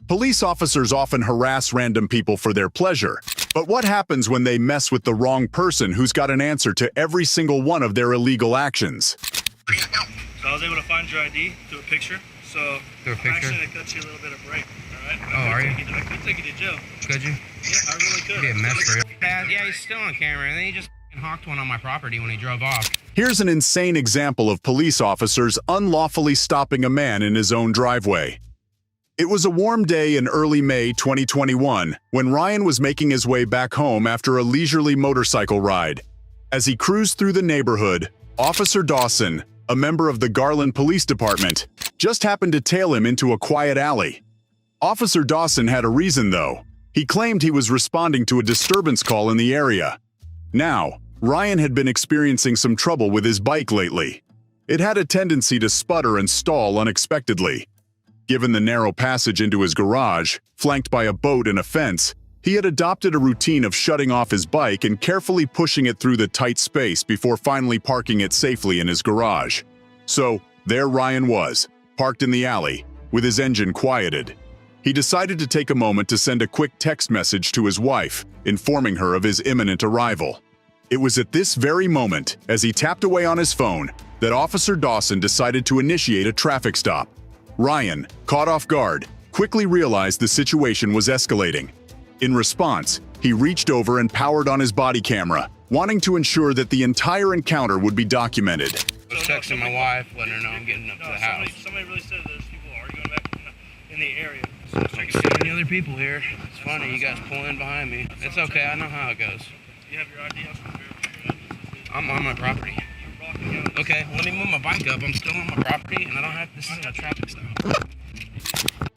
Police officers often harass random people for their pleasure. But what happens when they mess with the wrong person who's got an answer to every single one of their illegal actions? So I was able to find your ID through a picture. So I'm actually going to cut you a little bit of break, all right? I could take you to jail. Could you? Yeah, I really could. Be a mess for you. Yeah, he's still on camera, and then he just hawked one on my property when he drove off. Here's an insane example of police officers unlawfully stopping a man in his own driveway. It was a warm day in early May 2021 when Ryan was making his way back home after a leisurely motorcycle ride. As he cruised through the neighborhood, Officer Dawson, a member of the Garland Police Department, just happened to tail him into a quiet alley. Officer Dawson had a reason, though. He claimed he was responding to a disturbance call in the area. Now, Ryan had been experiencing some trouble with his bike lately. It had a tendency to sputter and stall unexpectedly. Given the narrow passage into his garage, flanked by a boat and a fence, he had adopted a routine of shutting off his bike and carefully pushing it through the tight space before finally parking it safely in his garage. So, there Ryan was, parked in the alley, with his engine quieted. He decided to take a moment to send a quick text message to his wife, informing her of his imminent arrival. It was at this very moment, as he tapped away on his phone, that Officer Dawson decided to initiate a traffic stop. Ryan, caught off guard, quickly realized the situation was escalating. In response, he reached over and powered on his body camera, wanting to ensure that the entire encounter would be documented. I was texting my wife, letting her know I'm getting up to the house. Somebody really said there's people arguing back in the area. So Like so many other people here. It's funny, you guys pull in behind me. It's okay, I know how it goes. You have your ID on? I'm on my property. Okay, let me move my bike up. I'm still on my property, and I don't have. This isn't a traffic stop.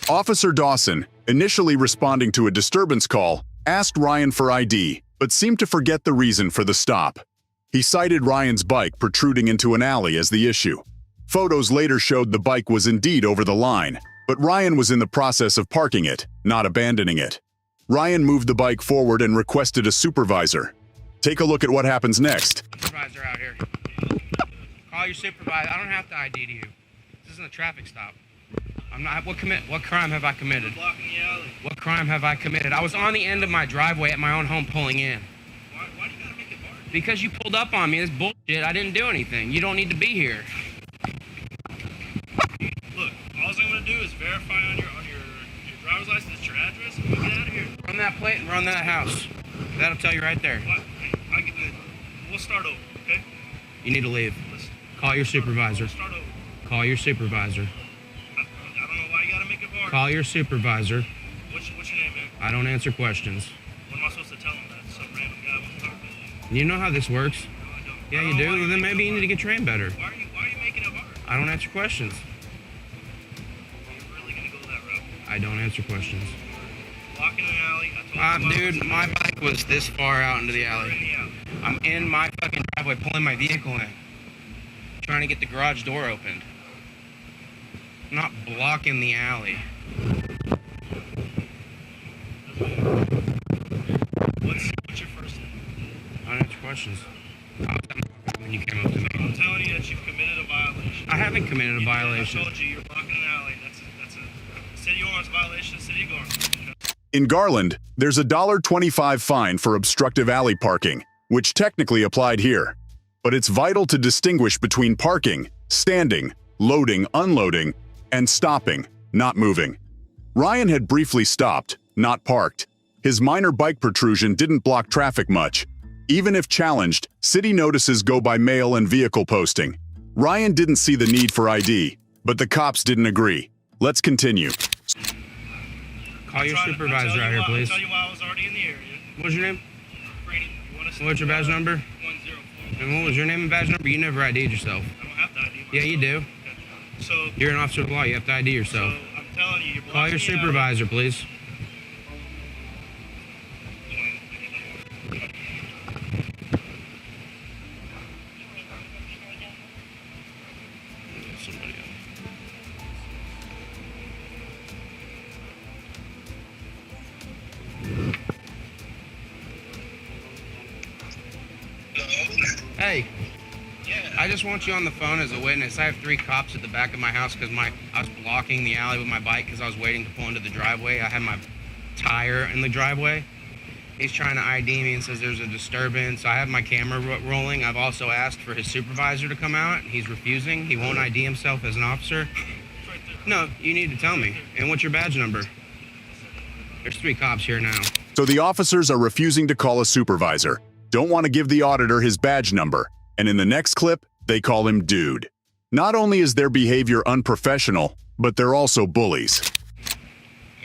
Officer Dawson, initially responding to a disturbance call, asked Ryan for ID, but seemed to forget the reason for the stop. He cited Ryan's bike protruding into an alley as the issue. Photos later showed the bike was indeed over the line, but Ryan was in the process of parking it, not abandoning it. Ryan moved the bike forward and requested a supervisor. Take a look at what happens next. Supervisor out here. Call your supervisor. I don't have to ID to you. This isn't a traffic stop. I'm not. What crime have I committed? Blocking the alley. What crime have I committed? I was on the end of my driveway at my own home pulling in. Why do you gotta make it hard? Because you pulled up on me. This bullshit. I didn't do anything. You don't need to be here. Look, all I'm gonna do is verify on your driver's license your address and we'll get out of here. Run that plate and run that house. That'll tell you right there. What? We'll start over, okay? You need to leave. Listen, Call your supervisor. we'll start over. Call your supervisor. I don't know why you gotta make it hard. Call your supervisor. What's your name, man? I don't answer questions. What am I supposed to tell him that some random guy wants to talk to you? You know how this works? No, I don't. Yeah, I you don't know do. why Well, then maybe you need to get trained better. Why are you making it hard? I don't answer questions. You're really gonna go that route? I don't answer questions. Blocking an alley. I told you Dude, my bike was this far out into the you're in alley. the alley. I'm in my fucking driveway pulling my vehicle in. Trying to get the garage door opened. I'm not blocking the alley. What's your first name? I don't answer questions. I was at my property when you came up to me. I'm telling you that you've committed a violation. I haven't committed a You did. violation. I told you you're blocking an alley. That's a city ordinance violation. City ordinance. In Garland, there's a $25 fine for obstructive alley parking, which technically applied here. But it's vital to distinguish between parking, standing, loading, unloading, and stopping, not moving. Ryan had briefly stopped, not parked. His minor bike protrusion didn't block traffic much. Even if challenged, city notices go by mail and vehicle posting. Ryan didn't see the need for ID, but the cops didn't agree. Let's continue. Call your supervisor out here, please. I'll tell you why I was already in the area. What's your name? Brady, you want to What's your badge number? 104. And what was your name and badge number? You never ID'd yourself. I don't have to ID myself. Yeah, you do. Okay. So, You're an officer of the law. You have to ID yourself. I'm telling you, you're blocking Call your the alley. supervisor, please. Somebody else. Hello? Hey, Yeah. I just want you on the phone as a witness. I have 3 cops at the back of my house because I was blocking the alley with my bike because I was waiting to pull into the driveway. I had my tire in the driveway. He's trying to ID me and says there's a disturbance. I have my camera rolling. I've also asked for his supervisor to come out. He's refusing. He won't ID himself as an officer. No, you need to tell me. And what's your badge number? There's 3 cops here now. So the officers are refusing to call a supervisor, don't want to give the auditor his badge number, and in the next clip, they call him dude. Not only is their behavior unprofessional, but they're also bullies.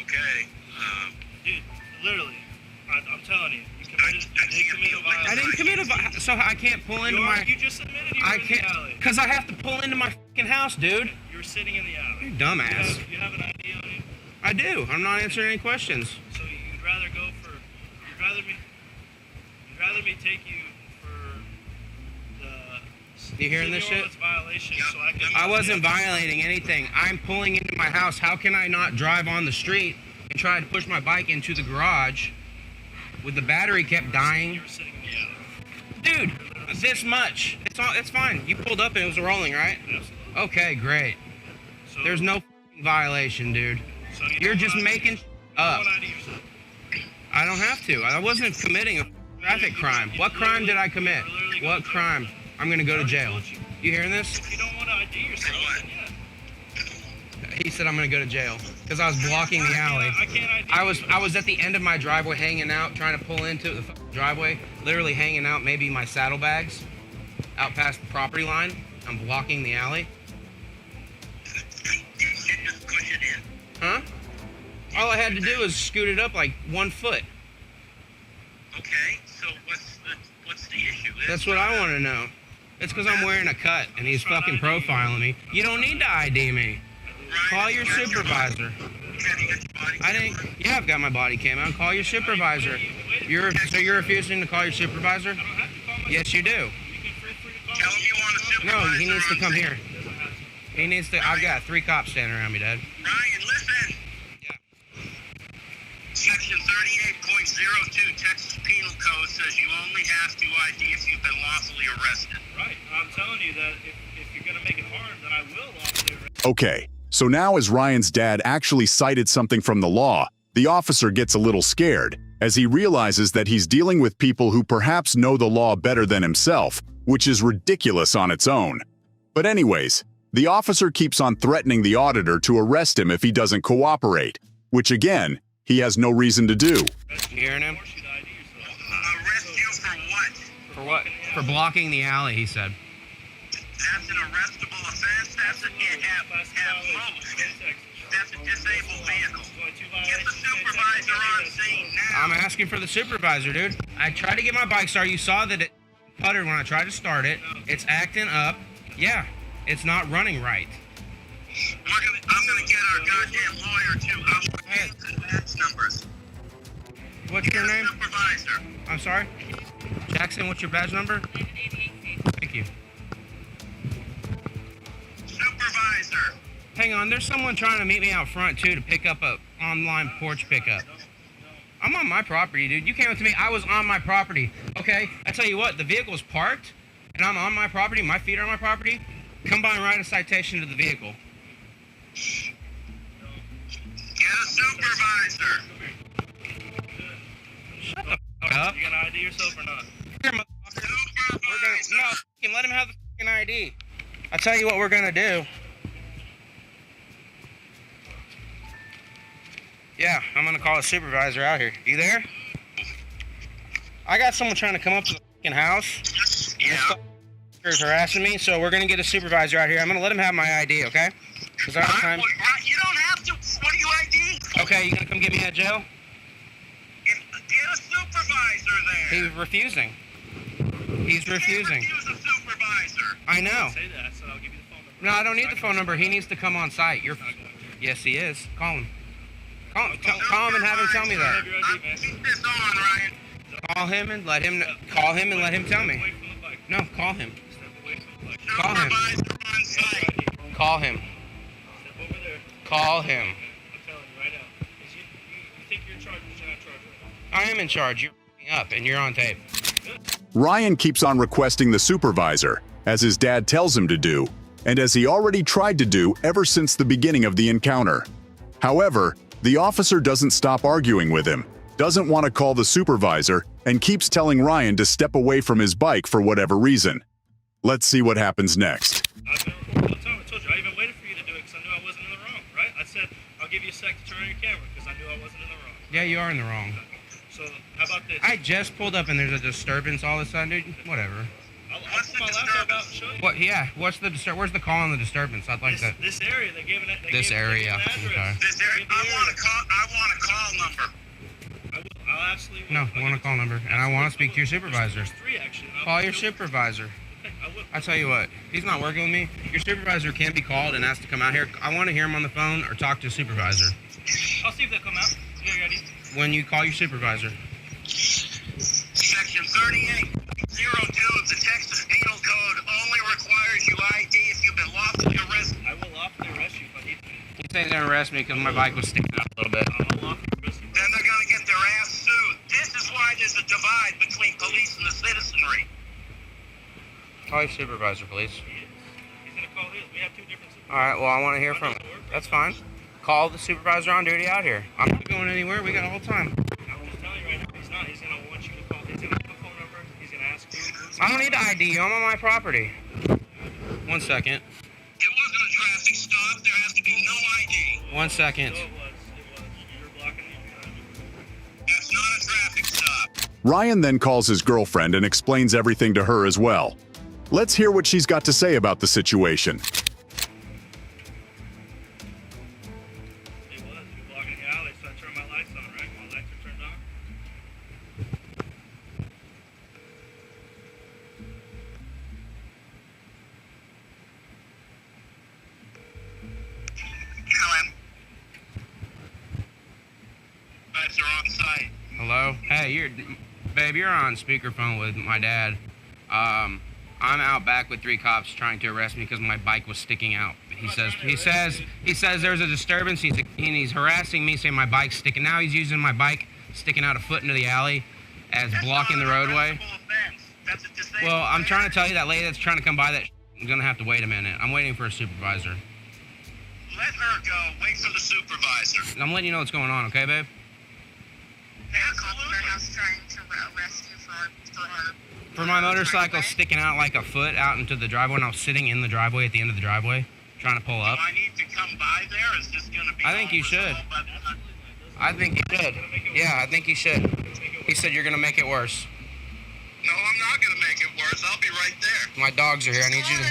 Okay. Dude, literally, I'm telling you, you did commit a violation. I didn't commit a violation, so I can't pull into my... You just admitted you were in the alley. Because I have to pull into my fucking house, dude. You were sitting in the alley. You dumbass. You have an ID on you? I do. I'm not answering any questions. So you'd rather me take you for the You hearing this shit? Violation, so I wasn't violating anything. I'm pulling into my house. How can I not drive on the street and try to push my bike into the garage with the battery kept dying? You were sitting in the alley. Dude, this much. It's fine. You pulled up and it was rolling, right? Absolutely. Okay, great. So, There's no violation, dude. So You're just making up. You don't ID yourself. I don't have to. I wasn't committing a traffic crime. What crime did I commit? What crime? I'm gonna go to jail. You hearing this? If you don't want to ID yourself, then yeah. He said I'm gonna go to jail because I was blocking the alley. I can't ID I was at the end of my driveway hanging out, trying to pull into the driveway, literally hanging out maybe my saddlebags out past the property line. I'm blocking the alley. Just push it in. Huh? All I had to do was scoot it up like 1 foot. Okay, so what's the issue? That's what I want to know. It's because I'm wearing a cut and he's fucking profiling me. You don't need to ID me. Call your supervisor. I didn't. Yeah, I've got my body cam out. Call your supervisor. So you're refusing to call your supervisor? Yes, you do. Tell him you want a supervisor. No, he needs to come here. He needs to. I've got 3 cops standing around me, Dad. Ryan, listen. Yeah. Section 38.02 Texas Penal Code says you only have to ID if you've been lawfully arrested. Right. I'm telling you that if you're going to make it hard, then I will lawfully arrest. Okay, so now as Ryan's dad actually cited something from the law, the officer gets a little scared as he realizes that he's dealing with people who perhaps know the law better than himself, which is ridiculous on its own. But anyways, the officer keeps on threatening the auditor to arrest him if he doesn't cooperate, which again, he has no reason to do. You hearing him? Arrest you for what? For what? For blocking the alley, he said. That's an arrestable offense. That's at most. That's a disabled vehicle. Get the supervisor on scene now. I'm asking for the supervisor, dude. I tried to get my bike started. You saw that it puttered when I tried to start it. It's acting up. Yeah, it's not running right. I'm gonna get our goddamn lawyer too. I want names and badge numbers. What's your name? Supervisor. I'm sorry? Jackson, what's your badge number? Thank you. Supervisor. Hang on, there's someone trying to meet me out front too to pick up a online porch pickup. I'm on my property, dude. You came up to me, I was on my property. Okay, I tell you what, the vehicle's parked and I'm on my property, my feet are on my property. Come by and write a citation to the vehicle. Get a supervisor. Shut the fuck up. You gonna ID yourself or not? Here, motherfucker. No, let him have the fucking ID. I tell you what we're gonna do. Yeah, I'm gonna call a supervisor out here. You there? I got someone trying to come up to the fucking house. Yeah. Is harassing me, so we're gonna get a supervisor out here. I'm gonna let him have my ID, okay? Cause I don't have time. You don't have to. What do you ID? Okay, you gonna come get me out of jail? Get a supervisor there. He's refusing. He's refusing. You can't refuse a supervisor. I know. Say that, so I'll give you the phone number. No, I don't need the phone number. He needs to come on site. Yes, he is. Call him. Call him and have him tell me that. Keep this on, Ryan. Call him and let him tell me. Away from the bike. No, call him. Step away from the bike. Call him. Supervisor on site. Call him. Step over there. Call him. I'm telling you right now. You think you're in charge, but you're not in charge right now. I am in charge. You're f***ing up and you're on tape. Ryan keeps on requesting the supervisor, as his dad tells him to do, and as he already tried to do ever since the beginning of the encounter. However, the officer doesn't stop arguing with him, doesn't want to call the supervisor, and keeps telling Ryan to step away from his bike for whatever reason. Let's see what happens next. I told you, I even waited for you to do it because I knew I wasn't in the wrong, right? I said, I'll give you a sec to turn on your camera because I knew I wasn't in the wrong. Yeah, you are in the wrong. So, how about this? I just pulled up and there's a disturbance all of a sudden, dude. Whatever. I'll pull my laptop out and show you. What? Yeah. What's the where's the call on the disturbance? I'd like that. This area, they gave it. This area. Okay. This area, I want a call number. I'll absolutely. No, I want a call number, and I want to speak to your supervisor. There's three actually. Call your supervisor. Okay, I will. I tell you what, he's not working with me. Your supervisor can be called and asked to come out here. I want to hear him on the phone or talk to a supervisor. I'll see if they'll come out. You ready? When you call your supervisor. Section 3802 of the Texas Penal Code only requires you ID if you've been lawfully arrested. I will lawfully arrest you if I need to. He's saying he's gonna arrest me because my bike was sticking out a little bit. I'll lawfully arrest you. Then they're going to get their ass sued. This is why there's a divide between police and the citizenry. Call your supervisor, please. He's gonna call his. We have two different. All right. Well, I want to hear from him. That's fine. Call the supervisor on duty out here. I'm not going anywhere. We got all the time. I'm just telling you right now. He's not. He's gonna want you to call. He's gonna have a phone number. He's gonna ask you. I don't need to ID you. I'm on my property. 1 second. It wasn't a traffic stop. There has to be no ID. 1 second. So it was. You're blocking me. That's not a traffic stop. Ryan then calls his girlfriend and explains everything to her as well. Let's hear what she's got to say about the situation. It was. You're blocking the alley, so I turned my lights on, right? My lights are turned on. Helen. Guys are on site. Hello? Hey, babe, you're on speakerphone with my dad. I'm out back with 3 cops trying to arrest me because my bike was sticking out. He says there's a disturbance. He's harassing me, saying my bike's sticking. Now he's using my bike sticking out a foot into the alley as blocking the roadway. That's a disabled Well, I'm offense. trying to tell you that lady that's trying to come by that is gonna have to wait a minute. I'm waiting for a supervisor. Let her go. Wait for the supervisor. I'm letting you know what's going on, okay, babe? Absolutely. trying to arrest you for her. For my motorcycle sticking out like a foot out into the driveway, and I was sitting in the driveway at the end of the driveway, trying to pull up. Do I need to come by there? Is this going to be? I think you should. I think you should. Yeah, I think you should. He said you're gonna make it worse. No, I'm not going to make it worse. I'll be right there. My dogs are here. I need you to.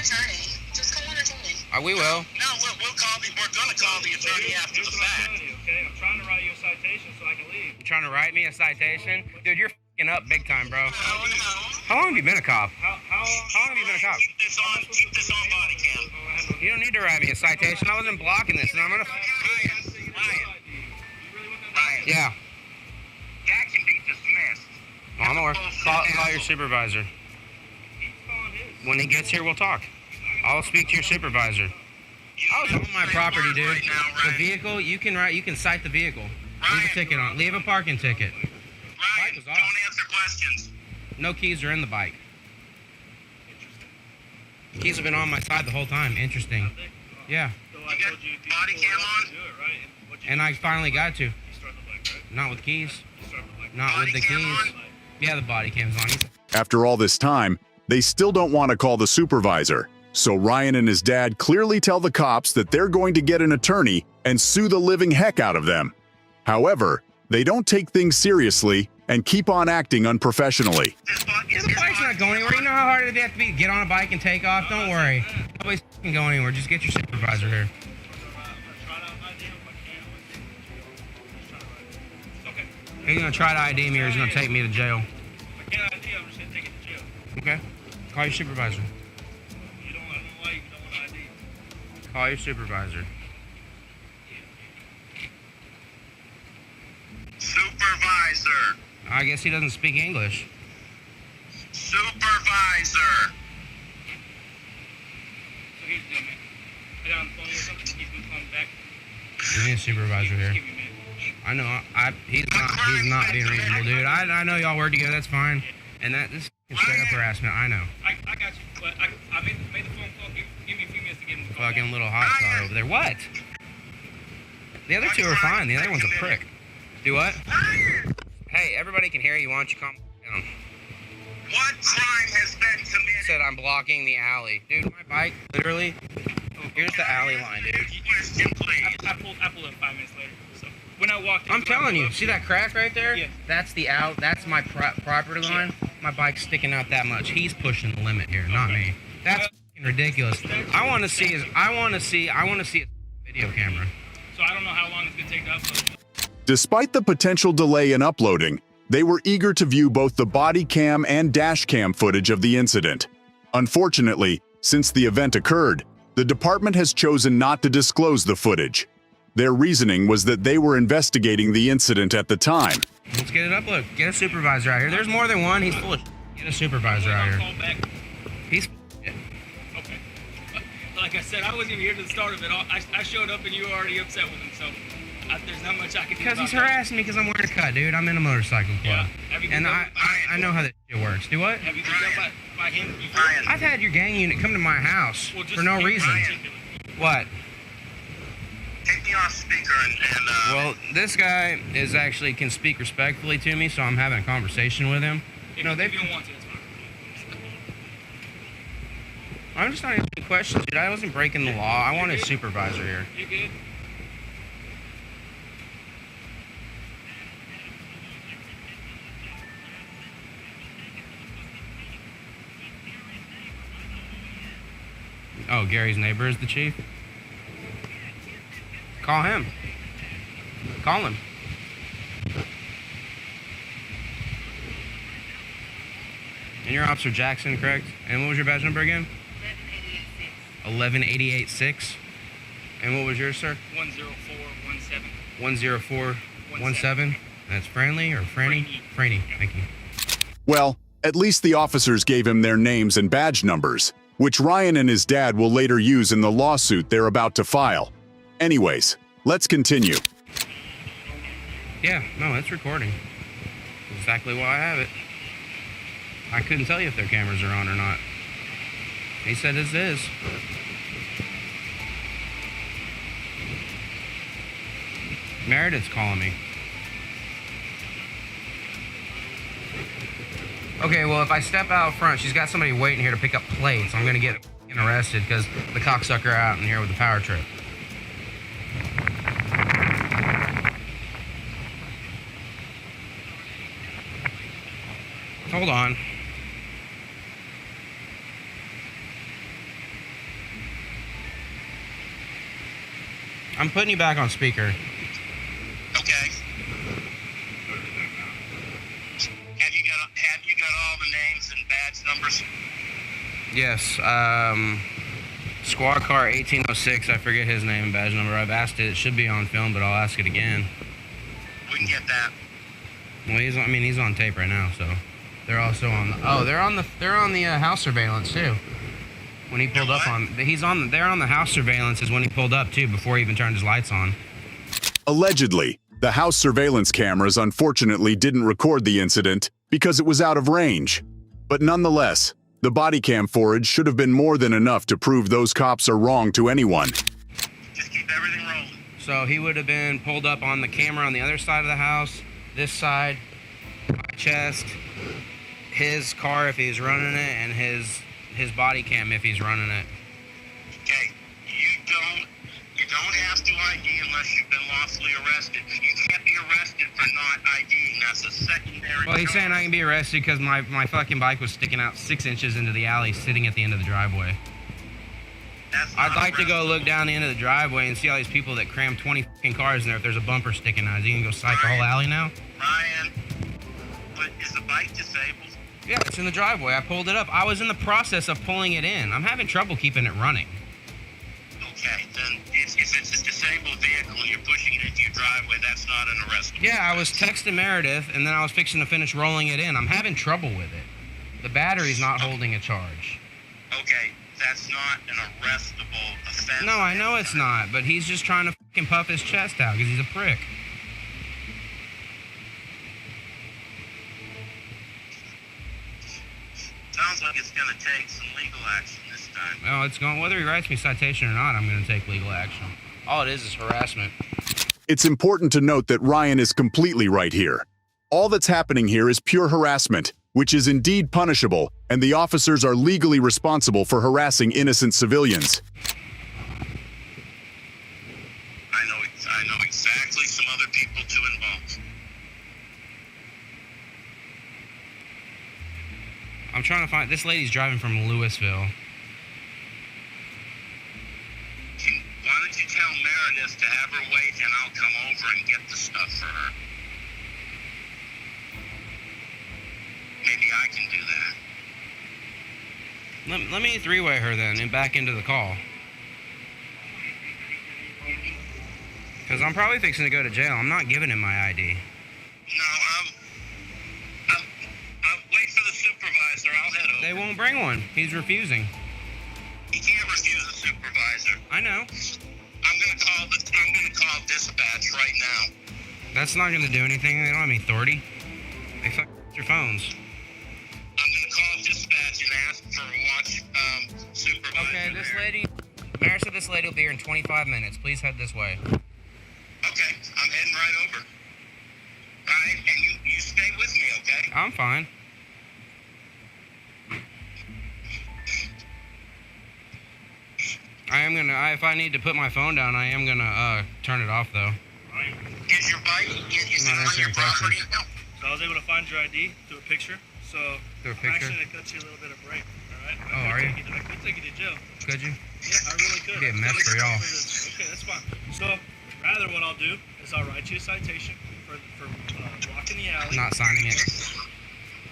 Just call an attorney. We will. No, we'll call the. We're going to call the attorney after the fact. Okay, I'm trying to write you a citation so I can leave. You trying to write me a citation? Dude, you're f***ing up big time, bro. No. How long have you been a cop? How How long have you been a cop? Keep this on body cam. You don't need to write me a citation. I wasn't blocking this, and I'm gonna. Ryan, Yeah. that can be dismissed. Well, I'm aware. Call your supervisor. When he gets here, we'll talk. I'll speak to your supervisor. I was on my property, dude. Right now, The Ryan. vehicle, you can cite the vehicle. Leave a ticket on. Leave a parking ticket. Ryan, was don't off. answer questions. No keys are in the bike. Keys have been on my side the whole time. Interesting. Yeah. So I You got told you body cam on? do it, right? What you And I finally got to. you start the bike, right? Not with keys. You start the bike. Not with the Body cam keys. on? Yeah, the body cam's on. After all this time, they still don't want to call the supervisor. So Ryan and his dad clearly tell the cops that they're going to get an attorney and sue the living heck out of them. However, they don't take things seriously and keep on acting unprofessionally. The bike's not going anywhere. You know how hard it'd have to be to get on a bike and take off? Don't worry. Nobody's f***ing going anywhere. Just get your supervisor here. Okay. He's gonna try to ID me or he's gonna take me to jail. If I can't ID, I'm just gonna take it to jail. Okay? Call your supervisor. I don't know why you don't want to ID. Call your supervisor. Supervisor. I guess he doesn't speak English. Supervisor. So here's the deal, man. I got on the phone or something. He's been calling back. Give me a supervisor here. Excuse me, man. I know. He's not being reasonable, dude. I know y'all work together. That's fine. And this is straight up harassment. I know. I got you, but I mean, fucking little hot car over there. What? The other two are fine. The other one's a prick. Do what? Hey, everybody can hear you. Why don't you calm down? What crime has been committed? Said I'm blocking the alley. Dude, my bike, literally, here's the alley line, dude. Question, please. I pulled up 5 minutes later. So when I walked in, I'm telling you, see that crack right there? Yeah. That's the that's my property line. My bike's sticking out that much. He's pushing the limit here, not me. That's fucking ridiculous. I want to see a video camera. So I don't know how long it's gonna take to upload. Despite the potential delay in uploading, they were eager to view both the body cam and dash cam footage of the incident. Unfortunately, since the event occurred, the department has chosen not to disclose the footage. Their reasoning was that they were investigating the incident at the time. Let's get it uploaded. Get a supervisor out here. There's more than one. He's full of shit. Get a supervisor out I'll here. call back. He's full of shit. Okay. Like I said, I wasn't even here to the start of it. I showed up and you were already upset with him, so there's not much I can do. Because he's about that. harassing me because I'm wearing a cut, dude. I'm in a motorcycle club. Yeah. Have you been And done I know how this shit works. Do what? Have you been done by him before? Ryan. I've had your gang unit come to my house Well, just for no be reason. particular. What? Take me off speaker and Well, this guy can speak respectfully to me, so I'm having a conversation with him. If, No, if you don't want to, it's fine. I'm just not answering questions, dude. I wasn't breaking the law. I want a supervisor here. You're good. Oh, Gary's neighbor is the chief? Call him. Call him. And you're Officer Jackson, correct? And what was your badge number again? 11886. And what was yours, sir? 10417. 10417. That's Franny or Franny? Franny, thank you. Well, at least the officers gave him their names and badge numbers, which Ryan and his dad will later use in the lawsuit they're about to file. Anyways, let's continue. Yeah, no, it's recording. Exactly why I have it. I couldn't tell you if their cameras are on or not. He said it is. Meredith's calling me. Okay, well, if I step out front, she's got somebody waiting here to pick up plates. I'm gonna get arrested because the cocksucker out in here with the power trip. Hold on. I'm putting you back on speaker. okay. Have you got all the names and badge numbers? Yes, squad car 1806, I forget his name and badge number. I've asked it. It should be on film, but I'll ask it again. We can get that. Well, he's on tape right now, so they're also on they're on the house surveillance too. When he pulled up on they're on the house surveillance is when he pulled up too, before he even turned his lights on. Allegedly, the house surveillance cameras unfortunately didn't record the incident because it was out of range. But nonetheless, the body cam footage should have been more than enough to prove those cops are wrong to anyone. Just keep everything rolling. So he would have been pulled up on the camera on the other side of the house, this side, my chest, his car if he's running it, and his body cam if he's running it. Okay, you don't have to ID unless you've been lawfully arrested. You can't be arrested for not IDing. That's a secondary. Well, he's saying I can be arrested because my fucking bike was sticking out 6 inches into the alley sitting at the end of the driveway. That's not I'd like to go arrestable. look down the end of the driveway and see all these people that cram 20 fucking cars in there if there's a bumper sticking out. Is he gonna go sight the whole alley now? Ryan, but is the bike disabled? Yeah, it's in the driveway. I pulled it up. I was in the process of pulling it in. I'm having trouble keeping it running. Okay, then if it's a disabled vehicle and you're pushing it into your driveway, that's not an arrestable. Yeah, I was texting Meredith, and then I was fixing to finish rolling it in. I'm having trouble with it. The battery's not holding a charge. Okay, that's not an arrestable offense. No, I know it's not, but he's just trying to fucking puff his chest out because he's a prick. Sounds like it's gonna take some legal action this time. time. No, it's going. Whether he writes me citation or not, I'm going to take legal action. All it is harassment. It's important to note that Ryan is completely right here. All that's happening here is pure harassment, which is indeed punishable, and the officers are legally responsible for harassing innocent civilians. I know exactly some other people to involve. I'm trying to find. This lady's driving from Louisville. Why don't you tell Meredith to have her wait and I'll come over and get the stuff for her? Maybe I can do that. Let me three-way her then and back into the call. Because I'm probably fixing to go to jail. I'm not giving him my ID. No, wait for the supervisor. I'll head over. They won't bring one. He's refusing. He can't refuse a supervisor. I know. I'm gonna call dispatch right now. That's not going to do anything. They don't have any authority. They fuck your phones. I'm gonna call dispatch and ask for a watch supervisor. Okay, this lady... Mayor said this lady will be here in 25 minutes. Please head this way. Okay, I'm heading right over. Alright, and you stay with me, okay? I'm fine. I am gonna, if I need to put my phone down, I am gonna turn it off though. Is your bike, is it Not on your answering property? questions. No. So I was able to find your ID through a picture. So Through a picture? actually, it cuts you a little bit of break. All right. Oh, are you? I could take you to jail. Could you? Yeah, I really could. Be a mess for y'all. Okay, that's fine. So rather, what I'll do is I'll write you a citation for blocking the alley. Not signing it.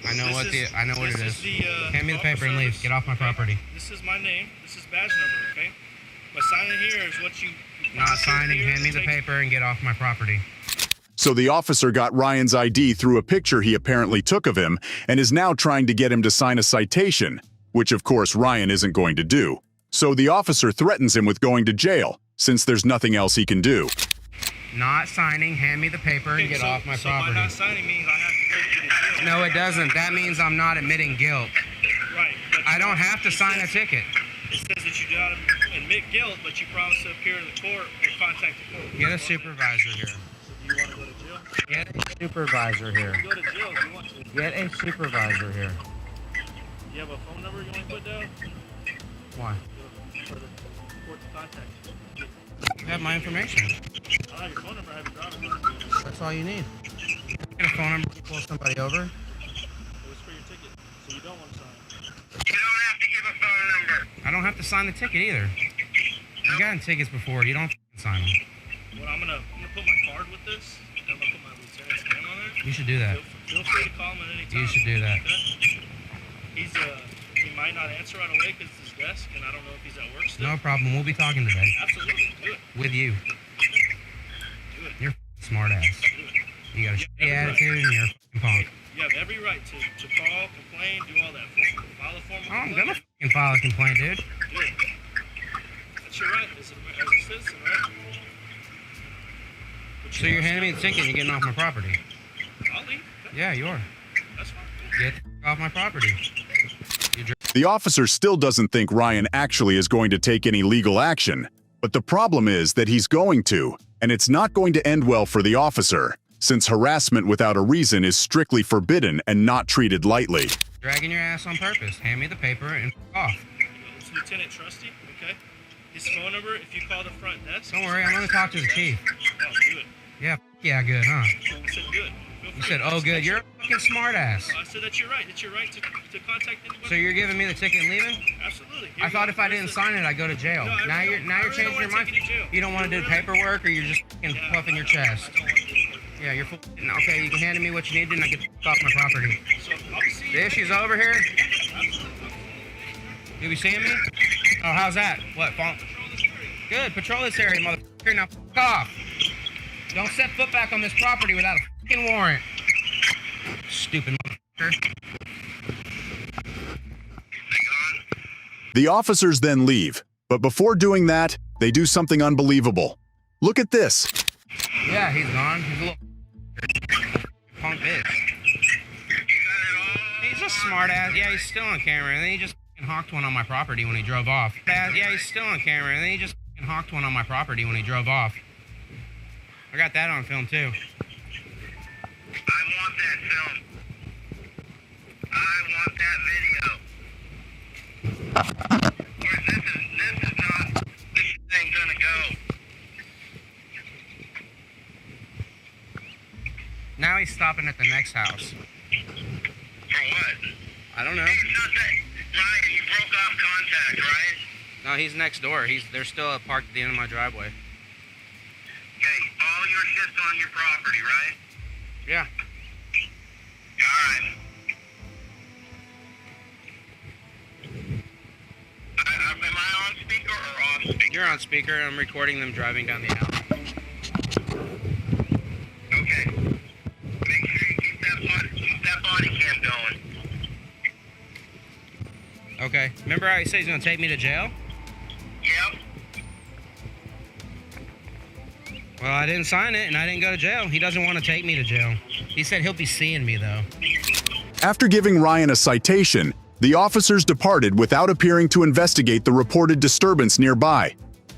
I know what it is. Hand me the paper and leave. Get off my property. This is my name. This is badge number. Okay. But signing here is what you. Not signing. Hand me the paper and get off my property. So the officer got Ryan's ID through a picture he apparently took of him and is now trying to get him to sign a citation, which of course Ryan isn't going to do. So the officer threatens him with going to jail, since there's nothing else he can do. Not signing. Hand me the paper and get off my property. By not signing means I have to take you to jail. No, it doesn't. That means I'm not admitting guilt. Right. But I don't have to sign a ticket. It says that you gotta admit guilt, but you promise to appear in the court and contact the court. Get a supervisor here. Do you want to go to jail? Get a supervisor here. Go to jail if you want to. Get a supervisor here. You have a phone number you want to put down? Why? For the court to contact you. You have my information. I don't have your phone number, I have your driver's license. That's all you need. Get a phone number, pull somebody over. It was for your ticket, so you don't want to sign it. You don't have to give a phone number. I don't have to sign the ticket either. I've gotten tickets before. You don't sign them. Well, I'm gonna put my card with this, and I'm gonna put my lieutenant's name on it. You should do that. Feel free to call him at any time. You should do that. Okay? He might not answer right away because it's his desk, and I don't know if he's at work still. No problem. We'll be talking today. Absolutely, do it. With you. Do it. You're a smart ass. Do it. You got a shitty attitude and you're a punk. You have every right to call, complain, do all that. File a formal I'm complaint. gonna file a complaint, dude. Do it. That's your right as a citizen, right? But So you're handing me the ticket and you're getting off my property. I'll leave. Yeah, you are. That's fine. Get the f- off my property. The officer still doesn't think Ryan actually is going to take any legal action, but the problem is that he's going to, and it's not going to end well for the officer, since harassment without a reason is strictly forbidden and not treated lightly. Dragging your ass on purpose. Hand me the paper and f- off. It's Lieutenant Trusty, okay? His phone number, if you call the front desk... Don't worry, I'm gonna talk to the chief. Oh, do it. Yeah, f- yeah, good, huh? I said good. Feel You free. said, oh, good. You're a fucking smart ass. I said that's your right. It's your right to contact anybody. So you're giving me the ticket and leaving? Absolutely. I thought if I didn't sign it, I'd go to jail. No, I Now really you're don't- I really changing don't your wanna mind. take you to jail. You don't want to do the paperwork, or you're just fucking puffing your chest. I don't want to do it. Yeah, you're full. Okay, you can hand me what you need, and I get the f- off my property. So I'll be seeing The you. issue's over here. You be seeing me? Oh, how's that? What? Good. Patrol this area, motherfucker. Now f- off. Don't set foot back on this property without a fucking warrant. Stupid motherfucker. The officers then leave, but before doing that, they do something unbelievable. Look at this. Yeah, he's gone. He's a little punk bitch. He's a smart ass. Yeah, he's still on camera, and then he just fucking honked one on my property when he drove off. Yeah, he's still on camera, and then he just honked one on my property when he drove off. I got that on film too. I want that film. I want that video. Where's this is not, this ain't gonna go. Now he's stopping at the next house. For what? I don't know. Hey, it's not that, Ryan, you broke off contact, right? No, he's next door. They're still parked at the end of my driveway. Okay, all your shit's on your property, right? Yeah. Alright. Am I on speaker or off speaker? You're on speaker. I'm recording them driving down the alley. Okay. Make sure you keep that body cam going. Okay. Remember how he said he's going to take me to jail? Yep. Well, I didn't sign it, and I didn't go to jail. He doesn't want to take me to jail. He said he'll be seeing me, though. After giving Ryan a citation, the officers departed without appearing to investigate the reported disturbance nearby.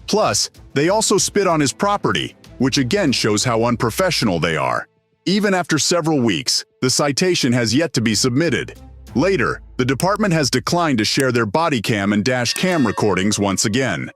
Plus, they also spit on his property, which again shows how unprofessional they are. Even after several weeks, the citation has yet to be submitted. Later, the department has declined to share their body cam and dash cam recordings once again.